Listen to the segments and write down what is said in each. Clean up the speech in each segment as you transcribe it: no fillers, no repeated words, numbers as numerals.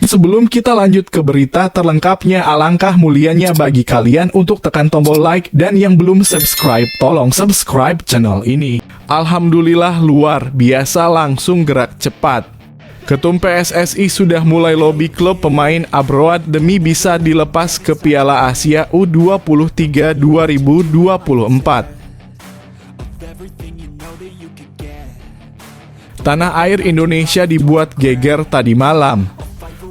Sebelum kita lanjut ke berita terlengkapnya, alangkah mulianya bagi kalian untuk tekan tombol like, dan yang belum subscribe, tolong subscribe channel ini. Alhamdulillah luar biasa, langsung gerak cepat. Ketum PSSI sudah mulai lobi klub pemain abroad demi bisa dilepas ke Piala Asia U23 2024. Tanah air Indonesia dibuat geger tadi malam.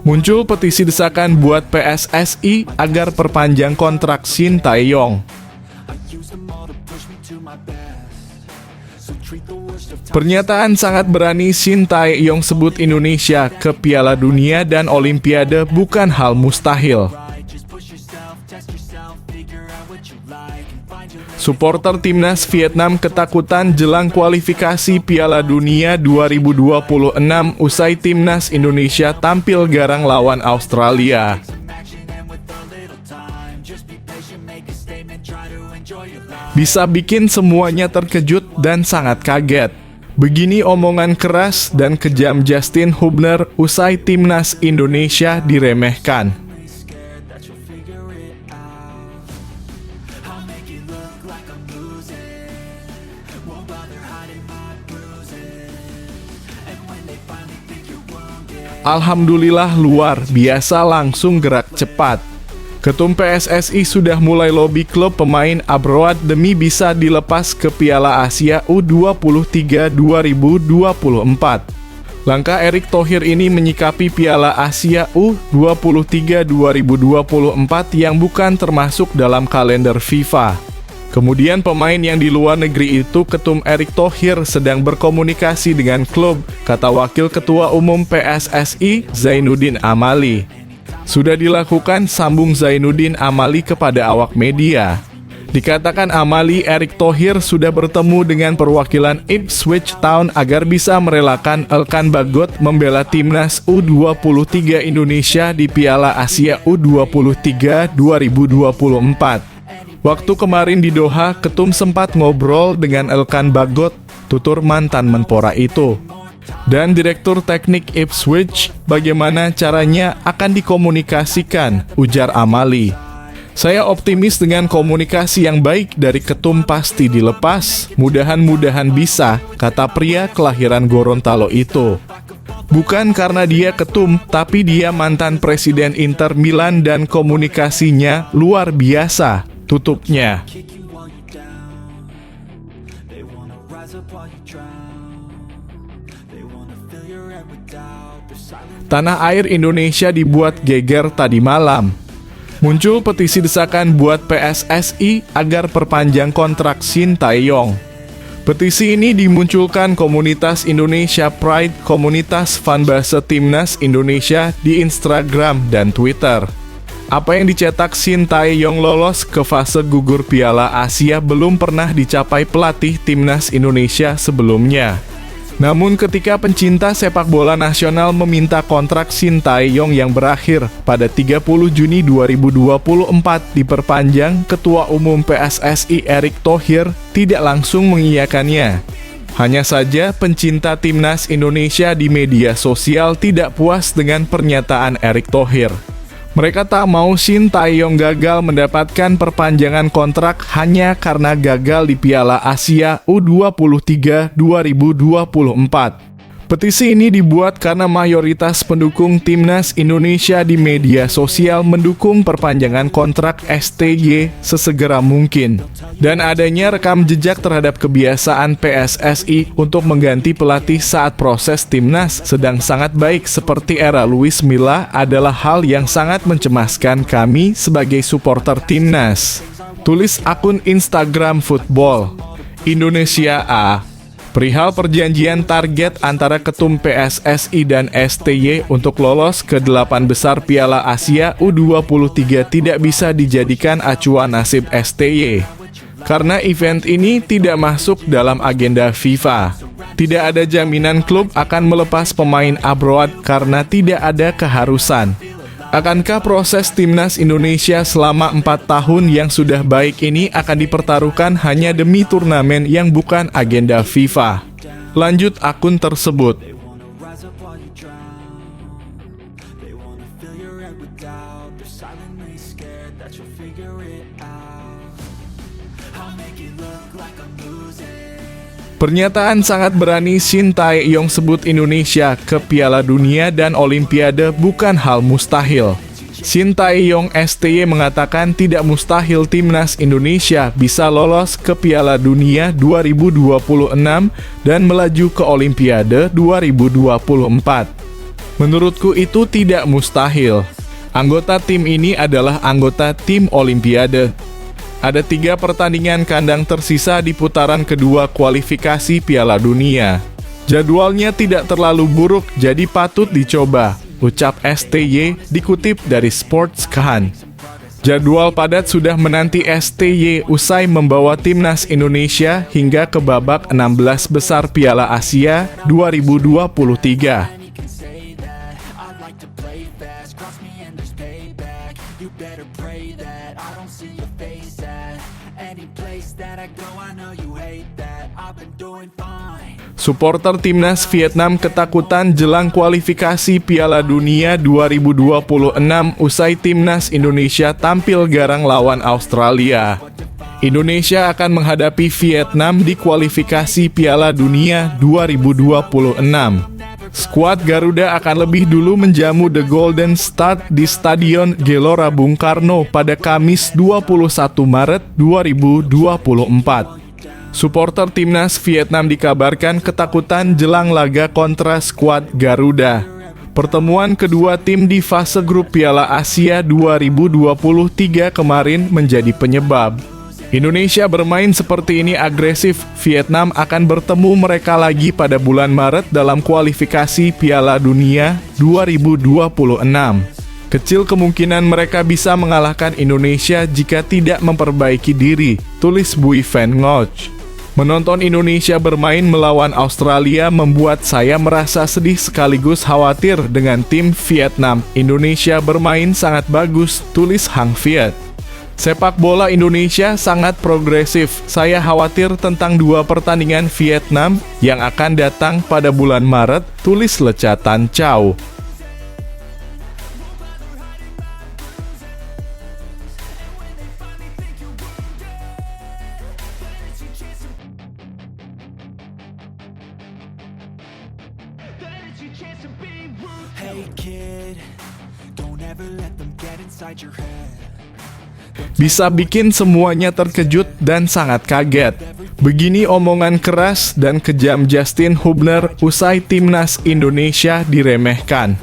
Muncul petisi desakan buat PSSI agar perpanjang kontrak Shin Tae-yong. Pernyataan sangat berani Shin Tae-yong sebut Indonesia ke Piala Dunia dan Olimpiade bukan hal mustahil. Supporter timnas Vietnam ketakutan jelang kualifikasi Piala Dunia 2026 usai timnas Indonesia tampil garang lawan Australia. Bisa bikin semuanya terkejut dan sangat kaget. Begini omongan keras dan kejam Justin Hubner usai timnas Indonesia diremehkan. Alhamdulillah luar biasa, langsung gerak cepat. Ketum PSSI sudah mulai lobi klub pemain abroad demi bisa dilepas ke Piala Asia U23 2024. Langkah Erick Thohir ini menyikapi Piala Asia U23 2024 yang bukan termasuk dalam kalender FIFA. Kemudian pemain yang di luar negeri itu, Ketum Erick Thohir sedang berkomunikasi dengan klub, kata Wakil Ketua Umum PSSI Zainuddin Amali. Sudah dilakukan, sambung Zainuddin Amali kepada awak media. Dikatakan Amali, Erick Thohir sudah bertemu dengan perwakilan Ipswich Town agar bisa merelakan Elkan Bagot membela timnas U23 Indonesia di Piala Asia U23 2024. Waktu kemarin di Doha, Ketum sempat ngobrol dengan Elkan Bagot, tutur mantan Menpora itu. Dan Direktur Teknik Ipswich, bagaimana caranya akan dikomunikasikan, ujar Amali. Saya optimis dengan komunikasi yang baik dari Ketum pasti dilepas, mudah-mudahan bisa, kata pria kelahiran Gorontalo itu. Bukan karena dia ketum, tapi dia mantan Presiden Inter Milan dan komunikasinya luar biasa, tutupnya. Tanah air Indonesia dibuat geger tadi malam. Muncul petisi desakan buat PSSI agar perpanjang kontrak Shin Tae-yong. Petisi ini dimunculkan komunitas Indonesia Pride, komunitas fanbase timnas Indonesia di Instagram dan Twitter. Apa yang dicetak Shin Tae-yong lolos ke fase gugur Piala Asia belum pernah dicapai pelatih timnas Indonesia sebelumnya. Namun ketika pencinta sepak bola nasional meminta kontrak Shin Tae-yong yang berakhir pada 30 Juni 2024 diperpanjang, Ketua Umum PSSI Erick Thohir tidak langsung mengiyakannya. Hanya saja pencinta timnas Indonesia di media sosial tidak puas dengan pernyataan Erick Thohir. Mereka tak mau Shin Tae-yong gagal mendapatkan perpanjangan kontrak hanya karena gagal di Piala Asia U23 2024. Petisi ini dibuat karena mayoritas pendukung timnas Indonesia di media sosial mendukung perpanjangan kontrak STY sesegera mungkin. Dan adanya rekam jejak terhadap kebiasaan PSSI untuk mengganti pelatih saat proses timnas sedang sangat baik seperti era Luis Milla adalah hal yang sangat mencemaskan kami sebagai supporter timnas. Tulis akun Instagram Football Indonesia A. Perihal perjanjian target antara Ketum PSSI dan STY untuk lolos ke 8 besar Piala Asia U23 tidak bisa dijadikan acuan nasib STY. Karena event ini tidak masuk dalam agenda FIFA. Tidak ada jaminan klub akan melepas pemain abroad karena tidak ada keharusan. Akankah proses timnas Indonesia selama 4 tahun yang sudah baik ini akan dipertaruhkan hanya demi turnamen yang bukan agenda FIFA? Lanjut akun tersebut. Pernyataan sangat berani Shin Tae-yong sebut Indonesia ke Piala Dunia dan Olimpiade bukan hal mustahil. Shin Tae-yong STY mengatakan tidak mustahil timnas Indonesia bisa lolos ke Piala Dunia 2026 dan melaju ke Olimpiade 2024. Menurutku itu tidak mustahil. Anggota tim ini adalah anggota tim Olimpiade. Ada 3 pertandingan kandang tersisa di putaran kedua kualifikasi Piala Dunia. Jadwalnya tidak terlalu buruk, jadi patut dicoba, ucap STY dikutip dari Sportskahan. Jadwal padat sudah menanti STY usai membawa timnas Indonesia hingga ke babak 16 besar Piala Asia 2023. Supporter timnas Vietnam ketakutan jelang kualifikasi Piala Dunia 2026 usai timnas Indonesia tampil garang lawan Australia. Indonesia akan menghadapi Vietnam di kualifikasi Piala Dunia 2026. Skuad Garuda akan lebih dulu menjamu The Golden Start di Stadion Gelora Bung Karno pada Kamis 21 Maret 2024. Supporter timnas Vietnam dikabarkan ketakutan jelang laga kontra skuad Garuda. Pertemuan kedua tim di fase grup Piala Asia 2023 kemarin menjadi penyebab. Indonesia bermain seperti ini agresif, Vietnam akan bertemu mereka lagi pada bulan Maret dalam kualifikasi Piala Dunia 2026. Kecil kemungkinan mereka bisa mengalahkan Indonesia jika tidak memperbaiki diri, tulis Bui Van Ngoc. Menonton Indonesia bermain melawan Australia membuat saya merasa sedih sekaligus khawatir dengan tim Vietnam. Indonesia bermain sangat bagus, tulis Hang Viet. Sepak bola Indonesia sangat progresif. Saya khawatir tentang 2 pertandingan Vietnam yang akan datang pada bulan Maret, tulis Lecatan Chow. Hey kid, don't ever let them get inside your head. Bisa bikin semuanya terkejut dan sangat kaget. Begini omongan keras dan kejam Justin Hubner usai timnas Indonesia diremehkan.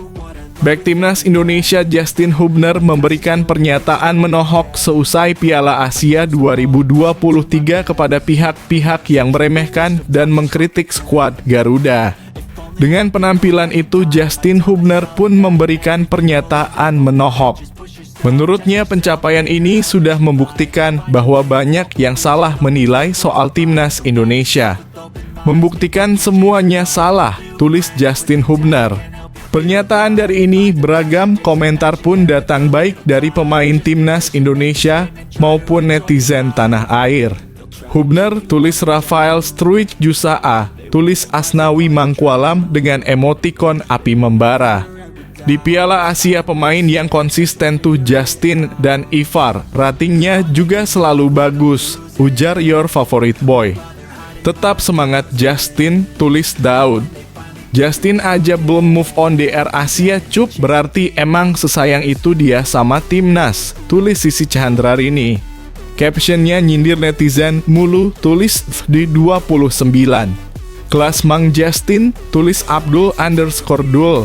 Bek timnas Indonesia Justin Hubner memberikan pernyataan menohok seusai Piala Asia 2023 kepada pihak-pihak yang meremehkan dan mengkritik skuad Garuda. Dengan penampilan itu, Justin Hubner pun memberikan pernyataan menohok. Menurutnya, pencapaian ini sudah membuktikan bahwa banyak yang salah menilai soal timnas Indonesia. Membuktikan semuanya salah, tulis Justin Hubner. Pernyataan dari ini beragam komentar pun datang baik dari pemain timnas Indonesia maupun netizen tanah air. Hubner tulis Rafael Struijk Jusaa, tulis Asnawi Mangkualam dengan emotikon api membara. Di Piala Asia pemain yang konsisten tuh Justin dan Ivar, ratingnya juga selalu bagus, ujar Your Favorite Boy. Tetap semangat Justin, tulis Daud. Justin aja belum move on DR Asia cup, berarti emang sesayang itu dia sama timnas, tulis Sisi Chandrarini. Captionnya nyindir netizen mulu, tulis di 29. Kelas Mang Justin, tulis Abdul_Dul.